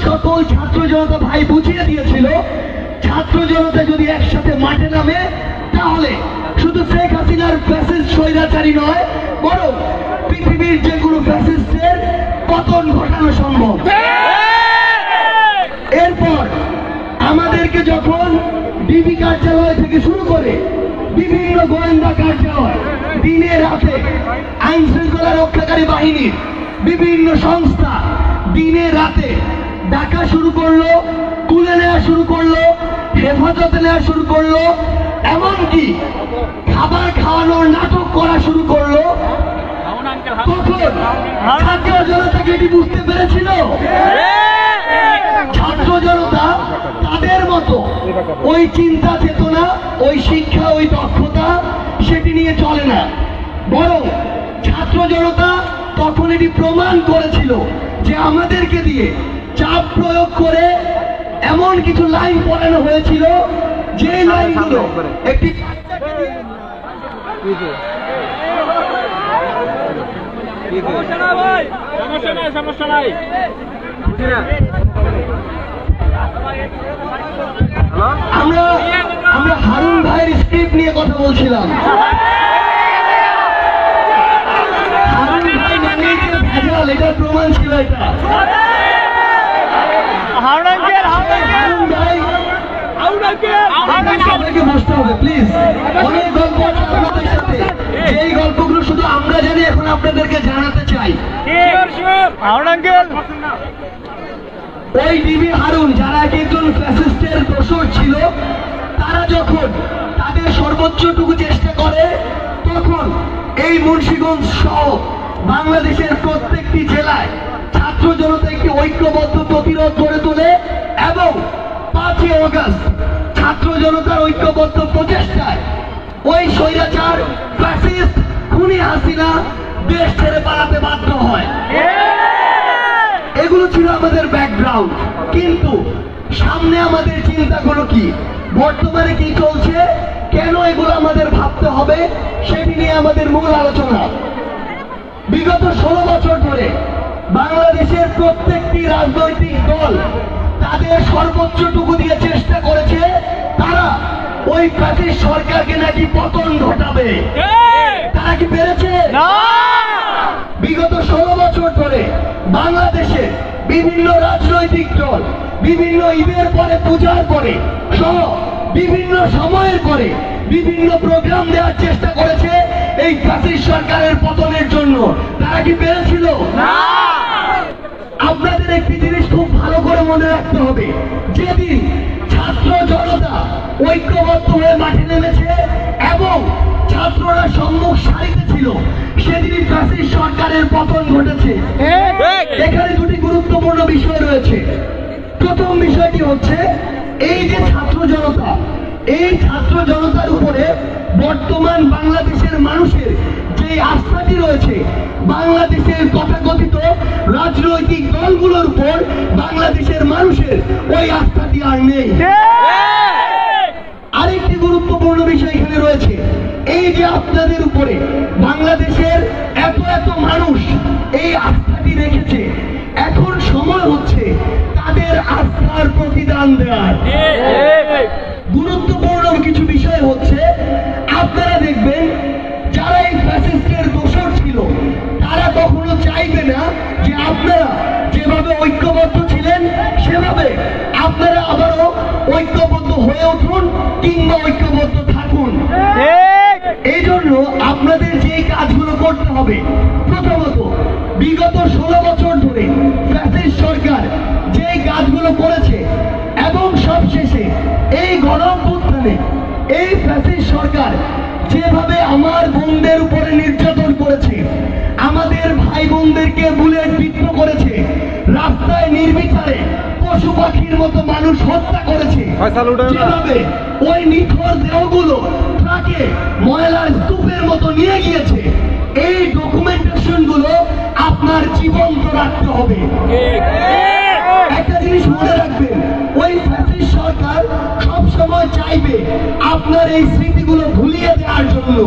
সকল ছাত্র জনতা ভাই বুঝিয়ে দিয়েছিল ছাত্র জনতা যদি একসাথে মাঠে নামে তাহলে শুধু শেখ হাসিনার ফ্যাসিস্ট স্বৈরাচারী নয়, বরং পৃথিবীর যে কোনো ফ্যাসিস্টের পতন ঘটানো সম্ভব। এরপর আমাদেরকে যখন ডিবি কার্যালয় থেকে শুরু করে বিভিন্ন গোয়েন্দা কার্যালয়, দিনে রাতে আইন শৃঙ্খলা রক্ষাকারী বাহিনীর বিভিন্ন সংস্থা দিনে রাতে ডাকা শুরু করলো, তুলে নেওয়া শুরু করলো, হেফাজতে নেওয়া শুরু করলো, এমনকি খাবার খাওয়ানোর নাটক করা শুরু করলো, তখন ছাত্র জনতাকে এটি বুঝতে পেরেছিল ছাত্র জনতা তাদের মতো ওই চিন্তা চেতনা, ওই শিক্ষা, ওই দক্ষতা সেটি নিয়ে চলে না, বরং ছাত্র জনতা তখন এটি প্রমাণ করেছিল যে আমাদেরকে দিয়ে চাপ প্রয়োগ করে এমন কিছু লাইন পড়ানো হয়েছিল যে লাইনগুলো একটি আমরা হারুন ভাইয়ের স্ক্রিপ্ট নিয়ে কথা বলছিলাম। হারুন ভাই মানে ভেজাল, এটার প্রমাণ ছিল এটা। সবাইকে বসতে হবে প্লিজ। অনেক গল্প আপনাদের সাথে, এই গল্পগুলো শুধু আমরা জানি, এখন আপনাদেরকে জানাতে চাই। ওই ডিবি হারুন যারা একজন ফ্যাসিস্টের দোসর ছিল, তারা যখন তাদের সর্বোচ্চটুকু চেষ্টা করে তখন এই মুন্সিগঞ্জ সহ বাংলাদেশের প্রত্যেকটি জেলায় ছাত্র জনতা একটি ঐক্যবদ্ধ প্রতিরোধ গড়ে তোলে এবং 5ই আগস্ট ছাত্র জনতার ঐক্যবদ্ধ প্রচেষ্টায় ওই স্বৈরাচার ফ্যাসিস্ট খুনি হাসিনা দেশ ছেড়ে পালাতে বাধ্য হয়। এগুলো ছিল আমাদের ব্যাকগ্রাউন্ড, কিন্তু সামনে আমাদের চিন্তাগুলো কি, বর্তমানে কি চলছে, কেন এগুলো আমাদের ভাবতে হবে, সেটি নিয়ে আমাদের মূল আলোচনা। বিগত 16 বছর ধরে বাংলাদেশের প্রত্যেকটি রাজনৈতিক দল তাদের সর্বোচ্চটুকু দিয়ে চেষ্টা করেছে তারা ওই ফ্যাসিস্ট সরকারকে নাকি পতন ঘটাবে। তারা কি পেরেছে? বিগত 16 বছর ধরে বাংলাদেশে বিভিন্ন রাজনৈতিক দল বিভিন্ন ঈদের পরে, পূজার পরে সহ বিভিন্ন সময়ের পরে বিভিন্ন প্রোগ্রাম দেওয়ার চেষ্টা করেছে এই ফ্যাসিস্ট সরকারের পতনের জন্য। তারা কি পেরেছিল? আপনাদের একটি জিনিস খুব ভালো করে মনে রাখতে হবে, যেদিন ছাত্র জনতা ঐক্যবদ্ধ হয়ে মাঠে নেমেছে এবং ছাত্ররা সম্মুখ সারিতে ছিল, সেদিনই ফ্যাসিস্ট সরকারের পতন ঘটেছে। এখানে দুটি গুরুত্বপূর্ণ বিষয় রয়েছে। প্রথম বিষয়টি হচ্ছে এই যে ছাত্র জনতা, এই ছাত্র জনতার উপরে বর্তমান বাংলাদেশের মানুষের যে আস্থাটি রয়েছে, বাংলাদেশের তথাকথিত রাজনৈতিক দলগুলোর উপর বাংলাদেশের মানুষের ওই আস্থাটি আর নেই। আরেকটি গুরুত্বপূর্ণ বিষয় এখানে রয়েছে, এই যে আপনাদের উপরে বাংলাদেশের এত এত মানুষ এই আস্থাটি রেখেছে, এখন সময় হচ্ছে তাদের আস্থার প্রতিদান দেওয়ার। গুরুত্বপূর্ণ কিছু বিষয় হচ্ছে, আপনারা দেখবেন যারা এই ফ্যাসিস্টের দোসর ছিল তারা কখনো চাইবে না যে আপনারা যেভাবে ঐক্যবদ্ধ ছিলেন সেভাবে আপনারা আবারও ঐক্যবদ্ধ হয়ে উঠুন কিংবা ঐক্যবদ্ধ থাকুন। এই জন্য আপনাদের যে কাজগুলো করতে হবে, প্রথমত বিগত 16 বছর ধরে ফ্যাসিস্ট সরকার যে কাজগুলো করেছে এবং সবশেষে এই গণঅভ্যুত্থানে এই ফ্যাসিস্ট সরকার যেভাবে আমার বোনদের উপরে নির্যাতন করেছে, আমাদের ভাই বোনদেরকে বুলেট বিদ্ধ করেছে, রাস্তায় নির্বিচারে পশু পাখির মতো মানুষ হত্যা করেছে, যেভাবে ওই নিথর দেহগুলো ট্রাকে ময়লার স্তূপের মতো নিয়ে গিয়েছে, এই ডকুমেন্টেশন গুলো আপনার জীবন্ত রাখতে হবে। একটা জিনিস মনে রাখবেন, ওই ফ্যাসিস্ট সরকার সবসময় চাইবে আপনার এই স্মৃতিগুলো ভুলিয়ে দেওয়ার জন্য।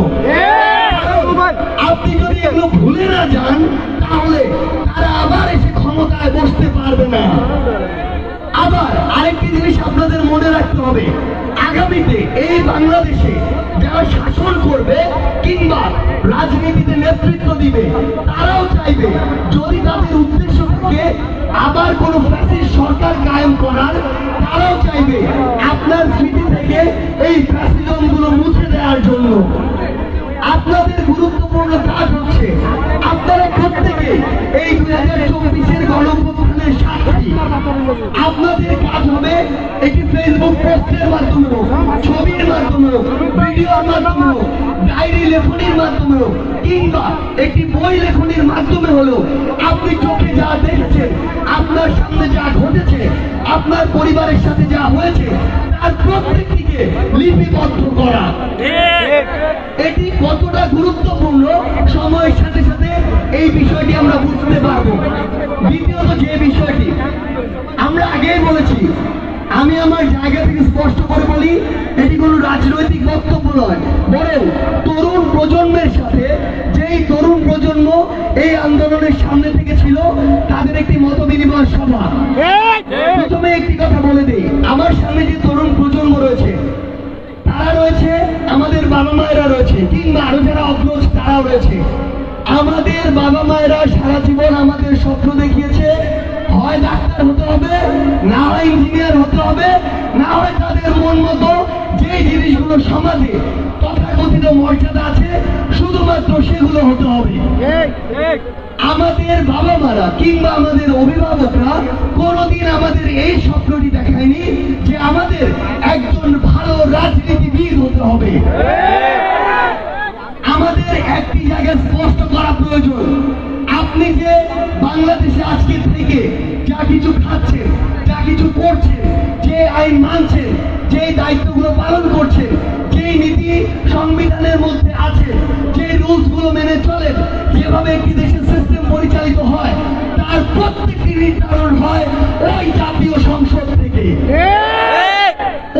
আপনি যদি এগুলো ভুলে না যান তাহলে তারা আবার এসে ক্ষমতায় বসতে পারবে না। এই বাংলাদেশে যারা শাসন করবে কিংবা রাজনীতিতে নেতৃত্ব দিবে, তারাও চাইবে যদি তাদের উদ্দেশ্য থেকে আবার কোন ফ্যাসিস্ট সরকার কায়েম করার, তারাও চাইবে আপনার স্মৃতি থেকে এই ফ্যাসিজম গুলো মুছে দেওয়ার জন্য। আপনাদের গুরুত্বপূর্ণ কাজ হচ্ছে আপনারা প্রত্যেকে এই 2024-এর গণঅভ্যুত্থানের সাক্ষী। আপনাদের কাজ হবে একটি ফেসবুক পোস্টের মাধ্যমে, ছবির মাধ্যমে, ভিডিওর মাধ্যমে, ডায়েরি লেখনির মাধ্যমে কিংবা একটি বই লেখনির মাধ্যমে হলেও আপনি চোখে যা দেখছেন, আপনার সামনে যা ঘটেছে, আপনার পরিবারের সাথে যা হয়েছে, তার প্রত্যেকটিকে লিপিবদ্ধ করা। এটি কতটা গুরুত্বপূর্ণ সময়ের সাথে সাথে এই বিষয়টি আমরা বুঝতে পারবো। দ্বিতীয়ত যে বিষয়টি আমরা আগেই বলেছি, আমি আমার জায়গা থেকে স্পষ্ট করে বলি, এটি কোনো রাজনৈতিক বক্তব্য নয়, বরং তরুণ প্রজন্মের সাথে যেই তরুণ প্রজন্ম এই আন্দোলনের সামনে থেকে ছিল, তাদের একটি মত বিনিময় সভা। প্রথমে একটি কথা বলে দিই, আমার সামনে যে তরুণ প্রজন্ম রয়েছে, তারা রয়েছে, আমাদের বাবা মায়েরা রয়েছে, কিংবা আরো যারা অগ্রজ তারাও রয়েছে। আমাদের বাবা মায়েরা সারা জীবন আমাদের স্বপ্ন দেখিয়েছে, হয় ডাক্তার হতে হবে, না হয় ইঞ্জিনিয়ার হতে হবে, না হয় তাদের মন মতো যে জিনিসগুলো সমাজে তথাকথিত মর্যাদা আছে শুধুমাত্র সেগুলো হতে হবে। আমাদের বাবা মারা কিংবা আমাদের অভিভাবকরা কোনোদিন আমাদের এই স্বপ্নটি দেখায়নি যে আমাদের একজন ভালো রাজনীতিবিদ হতে হবে। আমাদের একটি জায়গায় স্পষ্ট করা প্রয়োজন, আপনি যে বাংলাদেশে আজকে থেকে যা কিছু খাচ্ছেন, যা কিছু করছেন, যে আইন মানছেন, যে দায়িত্বগুলো পালন করছেন, যে নীতি সংবিধানের মধ্যে আছে, যে রুলস গুলো মেনে চলেন, যেভাবে একটি দেশের সিস্টেম পরিচালিত হয়, তার প্রত্যেকটি নির্ধারণ হয় ওই জাতীয় সংসদ থেকে।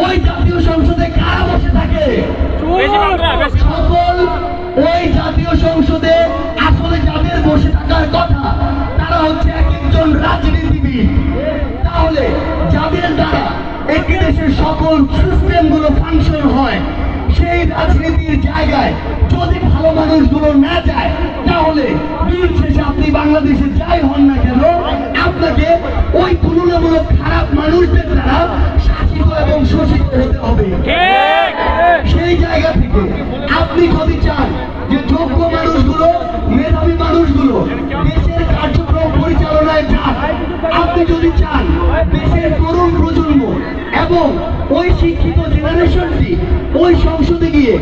ওই জাতীয় সংসদে কারা বসে থাকে? সকল ওই জাতীয় সংসদে আসলে যাদের বসে থাকার কথা, তারা হচ্ছে এক একজন রাজনীতিবিদ। তাহলে যাদের দ্বারা একটি দেশের সকল সিস্টেম গুলো ফাংশন হয়, সেই রাজনীতির জায়গায় যদি ভালো মানুষগুলো না যায়, তাহলে দিন শেষে আপনি বাংলাদেশে যাই হন না কেন, আপনাকে ওই তুলনামূলক খারাপ মানুষদের দ্বারা শাসিত এবং শোষিত হতে হবে। সেই জায়গা থেকে আপনি যদি চান যে যোগ্য মানুষগুলো, মেধাবী মানুষগুলো দেশের কার্যক্রম পরিচালনায় যাক, আপনি যদি চান দেশের তরুণ প্রজন্ম এবং ওই শিক্ষিত জেনারেশনটি ওই সংসদে গিয়ে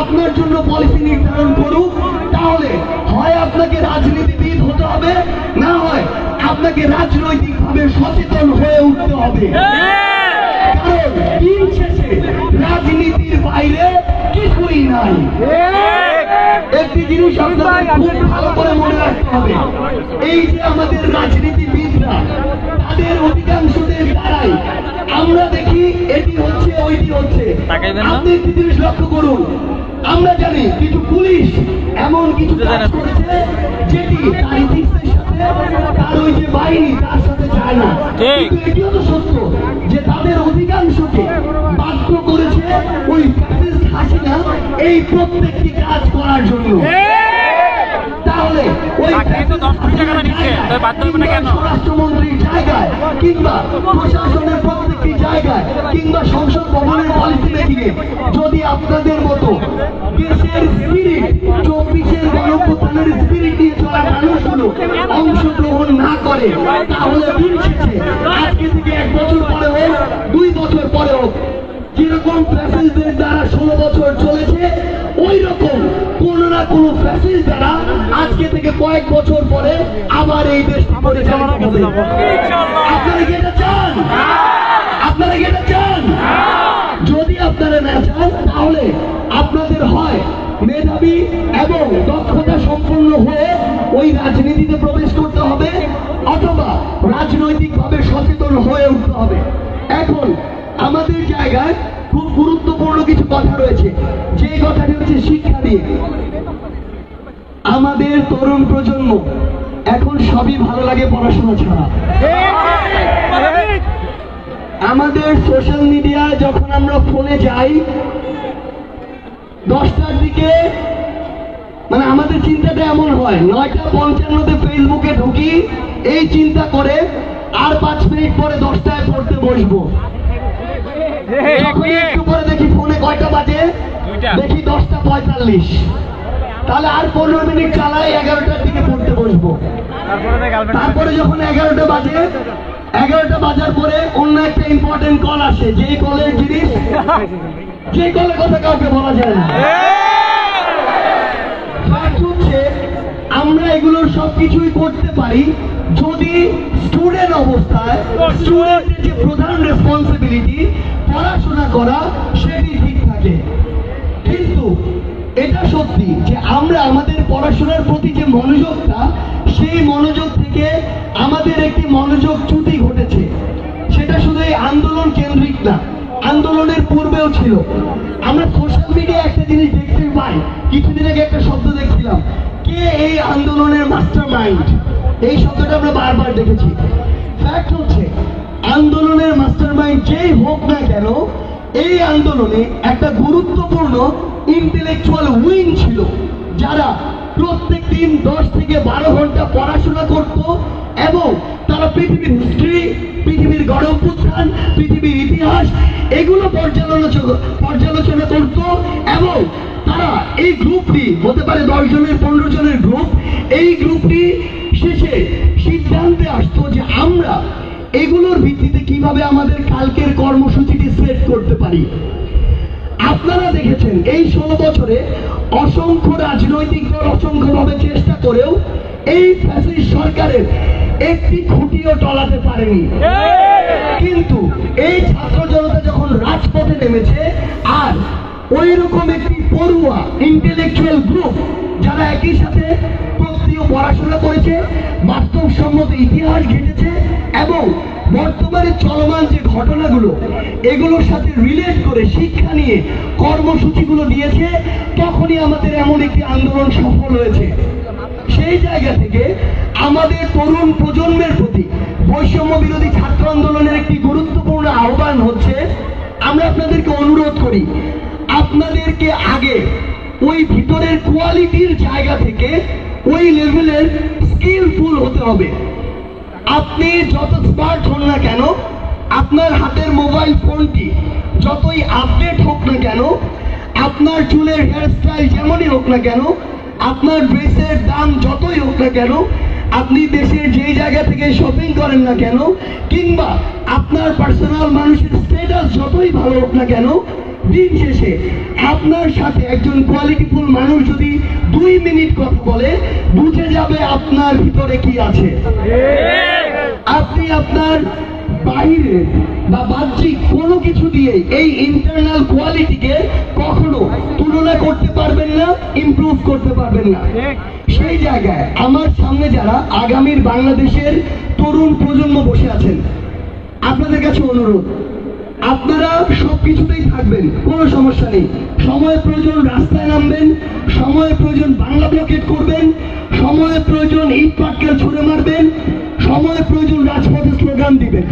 আপনার জন্য পলিসি নির্ধারণ করুক, তাহলে হয় আপনাকে রাজনীতিবিদ হতে হবে, না হয় আপনাকে রাজনৈতিকভাবে সচেতন হয়ে উঠতে হবে। কারণ দিন শেষে রাজনীতির বাইরে কিছুই নাই। একটি জিনিস আপনাদের খুব ভালো করে মনে রাখতে হবে, এই যে আমাদের রাজনীতিবিদরা, তাদের অধিকাংশদের দ্বারাই আমরা দেখি এটি হচ্ছে ওইটি হচ্ছে। আপনি একটি জিনিস লক্ষ্য করুন, আমরা জানি কিছু পুলিশ এমন কিছু কাজ করেছে যেটি তার ইতিহাসের সাথে, তার ওই যে বাহিনী তার সাথে যায় না, কিন্তু এটিও তো সত্য যে তাদের অধিকাংশকে বাধ্য করেছে ওই ফ্যাসিস্ট হাসিনা এই প্রত্যেকটি কাজ করার জন্য। তাহলে ওই স্বরাষ্ট্রমন্ত্রীর জায়গায় কিংবা প্রশাসনের প্রত্যেকটি জায়গায় কিংবা সংসদ ভবনের পলিসি মেকিং এ যদি আপনাদের মতো দেশের স্পিরিট, 24-এর গণঅভ্যুত্থানের স্পিরিট নিয়ে চলা মানুষগুলো অংশগ্রহণ না করে, তাহলে দিন শেষে আজকে থেকে 1 বছর পরে হোক, 2 বছর পরে হোক, যেরকম ফ্যাসিস্টদের দ্বারা 16 বছর চলেছে, ওই রকম কোন না কোন ফ্যাসিস্ট দ্বারা আজকে থেকে কয়েক বছর পরে আবার এই দেশ পরিচালনা হবে। আপনারা কি এটা চান? আপনারা কি এটা চান? যদি আপনারা না চান, তাহলে আপনাদের হয় মেধাবী এবং দক্ষতা সম্পন্ন হয়ে ওই রাজনীতিতে প্রবেশ করতে হবে, অথবা রাজনৈতিকভাবে সচেতন হয়ে উঠতে হবে। এখন আমাদের জায়গায় খুব গুরুত্বপূর্ণ কিছু কথা রয়েছে, যে কথাটি হচ্ছে শিক্ষা নিয়ে। আমাদের তরুণ প্রজন্ম এখন সবই ভালো লাগে পড়াশোনা ছাড়া। আমাদের সোশ্যাল মিডিয়া যখন আমরা ফোনে যাই 10টার দিকে, মানে আমাদের চিন্তাটা এমন হয় 9:55 ফেসবুকে ঢুকি, এই চিন্তা করে আর 5 মিনিট পরে 10টায় পড়তে বসবো। যখন একটু পরে দেখি ফোনে কয়টা বাজে, দেখি 10:45, তাহলে আর 15 মিনিট চালাই 11টার দিকে পড়তে বসবো। তারপরে যখন 11টা বাজে, 11টা বাজার পরে অন্য একটা ইম্পর্টেন্ট কল আসে, যেই কলের জিনিস, যে কলের কথা কাউকে বলা যায় না। আমরা এগুলোর সবকিছুই করতে পারি যদি স্টুডেন্ট অবস্থায় স্টুডেন্টের যে প্রধান রেসপন্সিবিলিটি পড়াশোনা করা সেটি ঠিক থাকে। কিন্তু এটা সত্যি যে আমরা আমাদের পড়াশোনার প্রতি যে মনোযোগটা, সেই মনোযোগ থেকে আমাদের একটি মনোযোগচ্যুতি ঘটেছে। সেটা শুধু এই আন্দোলন কেন্দ্রিক না, আন্দোলনের পূর্বেও ছিল। আমরা সোশ্যাল মিডিয়ায় একটা জিনিস দেখতে পাই, কিছুদিন আগে একটা শব্দ দেখছিলাম, কে এই আন্দোলনের মাস্টার মাইন্ড, এই শব্দটা আমরা বারবার দেখেছি। ফ্যাক্ট হচ্ছে আন্দোলনের মাস্টার মাইন্ড যেই হোক না কেন, এই আন্দোলনে একটা গুরুত্বপূর্ণ ইন্টেলেকচুয়াল উইং ছিল, যারা প্রত্যেক দিন 10 থেকে 12 ঘন্টা পড়াশোনা করত এবং তারা পৃথিবীর হিস্ট্রি, পৃথিবীর গণ অভ্যুত্থান, পৃথিবীর ইতিহাস এগুলো পর্যালোচনা করত এবং তারা এই গ্রুপটি হতে পারে 10 জনের 15 জনের গ্রুপ, এই গ্রুপটি শেষে সিদ্ধান্তে আসতো যে আমরা এগুলোর ভিত্তিতে কিভাবে আমাদের কালকের কর্মসূচিটি সেট করতে পারি। আপনারা দেখেছেন এই 16 বছরে অসংখ্য রাজনৈতিক দল অসংখ্যভাবে চেষ্টা করেও এই ফ্যাসিস্ট সরকারের একটি খুঁটিও টলাতে পারেনি। কিন্তু এই ছাত্র জনতা যখন রাজপথে নেমেছে আর ওই রকম একটি পড়ুয়া ইন্টেলেকচুয়াল গ্রুপ যারা একই সাথে প্রত্যেক পড়াশোনা করেছে, বাস্তবসম্মত ইতিহাস ঘেটেছে এবং বর্তমানে চলমান যে ঘটনাগুলো এগুলোর সাথে রিলেট করে শিক্ষা নিয়ে কর্মসূচিগুলো দিয়েছে, তখনই আমাদের এমন একটি আন্দোলন সফল হয়েছে। সেই জায়গা থেকে আমাদের তরুণ প্রজন্মের প্রতি বৈষম্য বিরোধী ছাত্র আন্দোলনের একটি গুরুত্বপূর্ণ আহ্বান হচ্ছে, আমরা আপনাদেরকে অনুরোধ করি আপনাদেরকে আগে ওই ভিতরের কোয়ালিটির জায়গা থেকে ওই লেভেলের স্কিলফুল হতে হবে। আপনি যত স্মার্ট হন না কেন, আপনার হাতের মোবাইল ফোনটি যতই আপডেট হোক না কেন, আপনার চুলের হেয়ারস্টাইল যেমনই হোক না কেন, আপনার ড্রেসের দাম যতই হোক না কেন, আপনি দেশের যেই জায়গা থেকে শপিং করেন না কেন, কিংবা আপনার পার্সোনাল মানুষের স্ট্যাটাস যতই ভালো হোক না কেন, দিন শেষে আপনার সাথে একজন কোয়ালিটিফুল মানুষ যদি 2 মিনিট কথা বলে, বুঝে যাবে আপনার ভিতরে কি আছে। আপনি আপনার বাইরে বা বাহ্যিক কোনো কিছু দিয়ে এই ইন্টারনাল কোয়ালিটিকে কখনো তুলনা করতে পারবেন না, ইমপ্রুভ করতে পারবেন না। সেই জায়গায় আমার সামনে যারা আগামীর বাংলাদেশের তরুণ প্রজন্ম বসে আছেন, আপনাদের কাছে অনুরোধ, আপনারা সবকিছুতেই থাকবেন, কোনো সমস্যা নেই। সময় প্রয়োজন রাস্তায় নামবেন, সময় প্রয়োজন বাংলা ব্লকেট করবেন, সময় প্রয়োজন ইট পাটকেল ছুড়ে মারবেন, সময় প্রয়োজন রাজপথে স্লোগান দিবেন।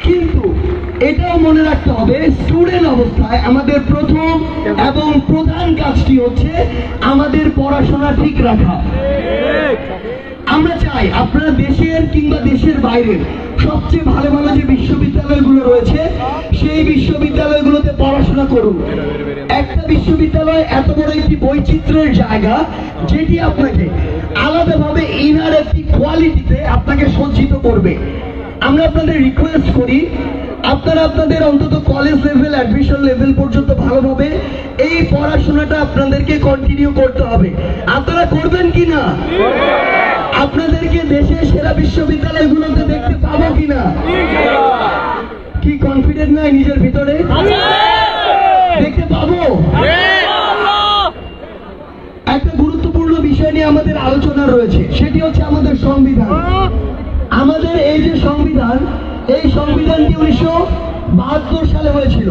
কিন্তু এটাও মনে রাখতে হবে, স্টুডেন্ট অবস্থায় আমাদের প্রথম এবং প্রধান কাজটি হচ্ছে আমাদের পড়াশোনা ঠিক রাখা। আমরা চাই আপনারা দেশের কিংবা দেশের বাইরের সবচেয়ে ভালো ভালো যে বিশ্ববিদ্যালয়গুলো রয়েছে, সেই বিশ্ববিদ্যালয়গুলোতে পড়াশোনা করুন। একটা বিশ্ববিদ্যালয় এত বড় একটি বৈচিত্র্যের জায়গা, যেটি আপনাকে আলাদাভাবে ইনার একটি কোয়ালিটিতে আপনাকে সজ্জিত করবে। আমরা আপনাদের রিকোয়েস্ট করি, আপনারা আপনাদের অন্তত কলেজ লেভেল, অ্যাডমিশন লেভেল পর্যন্ত ভালোভাবে এই পড়াশোনাটা আপনাদেরকে কন্টিনিউ করতে হবে। আপনারা করবেন কিনা? আপনাদেরকে দেশের সেরা বিশ্ববিদ্যালয়গুলোতে দেখতে পাবো কিনা? কি কনফিডেন্ট নাই নিজের ভিতরে? দেখতে পাবো। একটা গুরুত্বপূর্ণ বিষয় নিয়ে আমাদের আলোচনা রয়েছে, সেটি হচ্ছে আমাদের সংবিধান। আমাদের এই যে সংবিধান, এই সংবিধানটি 1972 সালে হয়েছিল।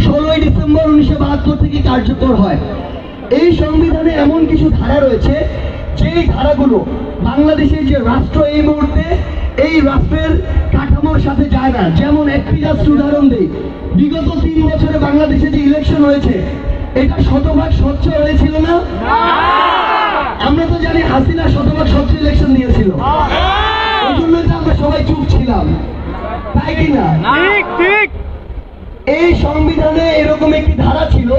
16ই ডিসেম্বর 1972 থেকে কার্যকর হয়। এই সংবিধানে এমন কিছু ধারা রয়েছে, যেই ধারাগুলো বাংলাদেশের যে রাষ্ট্র এই মুহূর্তে, এই রাষ্ট্রের কাঠামো কাঠামোর সাথে যায় না। যেমন একটি জাস্ট উদাহরণ দিই, বিগত 3 বছরে বাংলাদেশে যে ইলেকশন হয়েছে এটা শতভাগ স্বচ্ছ হয়েছিল না? আমরা তো জানি হাসিনা শতভাগ স্বচ্ছ ইলেকশন দিয়েছিল, ওই জন্যই তো আমরা সবাই চুপ ছিলাম, তাই কিনা? এই সংবিধানে এরকম একটি ধারা ছিল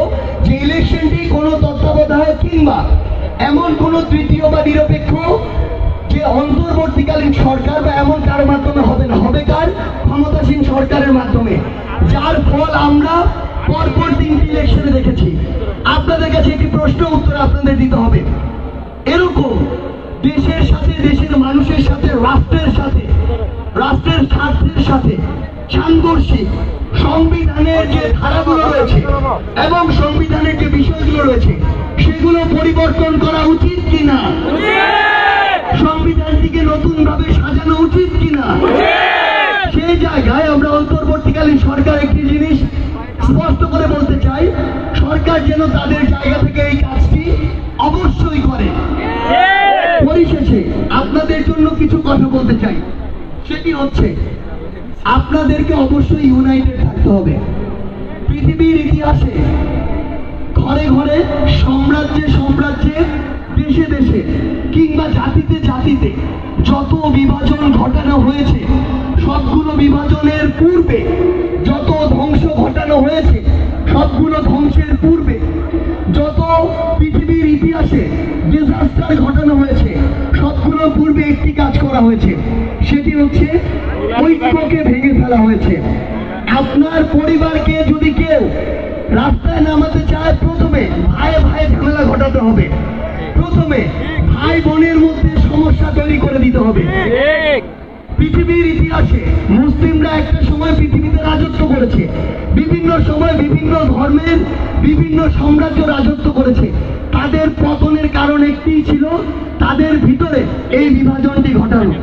যে ইলেকশনটি কোনো তত্ত্বাবধায়ক কিংবা এমন কোন তৃতীয় বা নিরপেক্ষ যে অন্তর্বর্তীকালীন সরকার বা এমন কার মাধ্যমে হবে না, হবে কার? ক্ষমতাসীন সরকারের মাধ্যমে। যার ফল আমরা পরপর 3টি ইলেকশনে দেখেছি। আপনাদের কাছে একটি প্রশ্ন উত্তর আপনাদের দিতে হবে। এরকম দেশের সাথে, দেশের মানুষের সাথে, রাষ্ট্রের সাথে, রাষ্ট্রের স্বার্থের সাথে সাংঘর্ষিক সংবিধানের যে ধারাগুলো রয়েছে এবং সংবিধানের যে বিষয়গুলো রয়েছে সেগুলো পরিবর্তন করা উচিত কিনা? সংবিধানটিকে নতুন ভাবে সাজানো উচিত কিনা? সেই জায়গায় আমরা অন্তর্বর্তীকালীন সরকার একটি জিনিস স্পষ্ট করে বলতে চাই, সরকার যেন তাদের জায়গা থেকে এই কাজটি অবশ্যই করে। পরিশেষে আপনাদের জন্য কিছু কথা বলতে চাই, সেটি হচ্ছে আপনাদেরকে অবশ্যই ইউনাইটেড থাকতে হবে। পৃথিবীর ইতিহাসে ঘরে ঘরে, সাম্রাজ্যে সাম্রাজ্যে, দেশে দেশে কিংবা জাতিতে জাতিতে যত বিভাজন ঘটানো হয়েছে, সবগুলো বিভাজনের পূর্বে যত ধ্বংস ঘটানো হয়েছে, সবগুলো ধ্বংসের পূর্বে যত পৃথিবীর ইতিহাসে ডিজাস্টার ঘটানো হয়েছে, সবগুলোর পূর্বে একটি কাজ করা হয়েছে, সেটি হচ্ছে ঐক্যকে ভেঙে ফেলা হয়েছে। আপনার পরিবারকে যদি কেউ রাস্তায় নামাতে চায়, প্রথমে ভাই ভাই ঝামেলা ঘটাতে হবে, প্রথমে ভাই বোনের মধ্যে সমস্যা তৈরি করে দিতে হবে। পৃথিবীর ইতিহাসে মুসলিমরা একটা সময় পৃথিবীতে রাজত্ব করেছে, বিভিন্ন সময় বিভিন্ন ধর্মের বিভিন্ন সাম্রাজ্য রাজত্ব করেছে। তাদের পতনের কারণ একটিই ছিল, তাদের ভিতরে এই বিভাজনটি ঘটানো।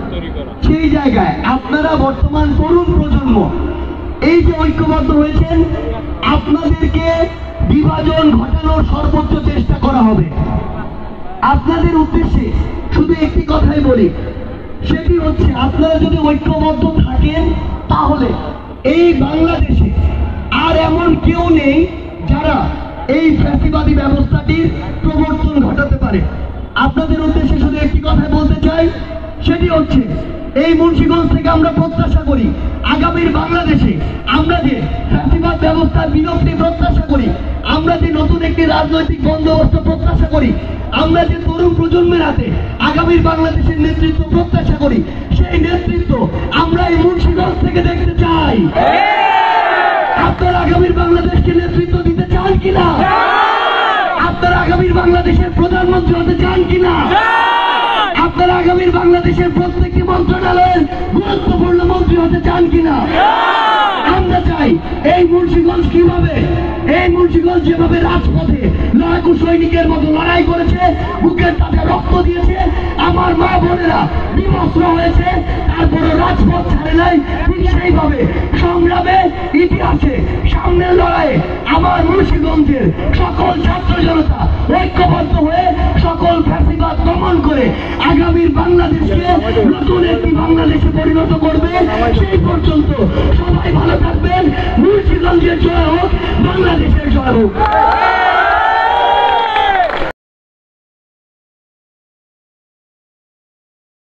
সেই জায়গায় আপনারা বর্তমান তরুণ প্রজন্ম এই যে ঐক্যবদ্ধ হয়েছেন, আপনাদেরকে বিভাজন ঘটানোর সর্বোচ্চ চেষ্টা করা হবে। আপনাদের উদ্দেশ্যে শুধু একটি কথাই বলি, সেটি হচ্ছে আপনারা যদি ঐক্যবদ্ধ থাকেন তাহলে এই বাংলাদেশে আর এমন কেউ নেই যারা এই ফ্যাসিবাদী ব্যবস্থাটির প্রবর্তন ঘটাতে পারে। আপনাদের উদ্দেশ্যে শুধু একটি কথাই বলতে চাই, সেটি হচ্ছে এই মুন্সিগঞ্জ থেকে আমরা প্রত্যাশা করি আগামীর বাংলাদেশে আমরা যে ফ্যাসিবাদ ব্যবস্থার বিরক্তি প্রত্যাশা করি, আমরা যে নতুন একটি রাজনৈতিক বন্দোবস্ত প্রত্যাশা করি, আমরা যে তরুণ প্রজন্মের হাতে আগামীর বাংলাদেশের নেতৃত্ব প্রত্যাশা করি, সেই নেতৃত্ব আমরা এই মুন্সিগঞ্জ থেকে দেখতে চাই। আপনারা আগামীর বাংলাদেশকে নেতৃত্ব দিতে চান কিনা? আপনারা আগামীর বাংলাদেশের প্রধানমন্ত্রী হতে চান কিনা? আপনারা আগামীর বাংলাদেশের প্রত্যেকটি মন্ত্রণালয়ের গুরুত্বপূর্ণ মন্ত্রী হতে চান কিনা? আমরা চাই এই মুন্সিগঞ্জ কিভাবে, এই মুন্সিগঞ্জ যেভাবে রাজপথে লড়াকু সৈনিকের মতো লড়াই করেছে, বুকের তাতে রক্ত দিয়েছে, আমার মা বোনেরা বিবস্ত্র হয়েছে, তারপরে রাজপথ ছাড়ে নাই, ঠিক সেইভাবে সংগ্রামে ইতিহাসে সামনের লড়াইয়ে আমার মুন্সিগঞ্জের সকল ছাত্র জনতা ঐক্যবদ্ধ হয়ে সকল ফ্যাসিবাদ দমন করে আগামীর বাংলাদেশকে নতুন একটি বাংলাদেশে পরিণত করবে। সেই পর্যন্ত সবাই ভালো থাকবেন। মুন্সিগঞ্জের জয় হোক, বাংলাদেশের জয় হোক।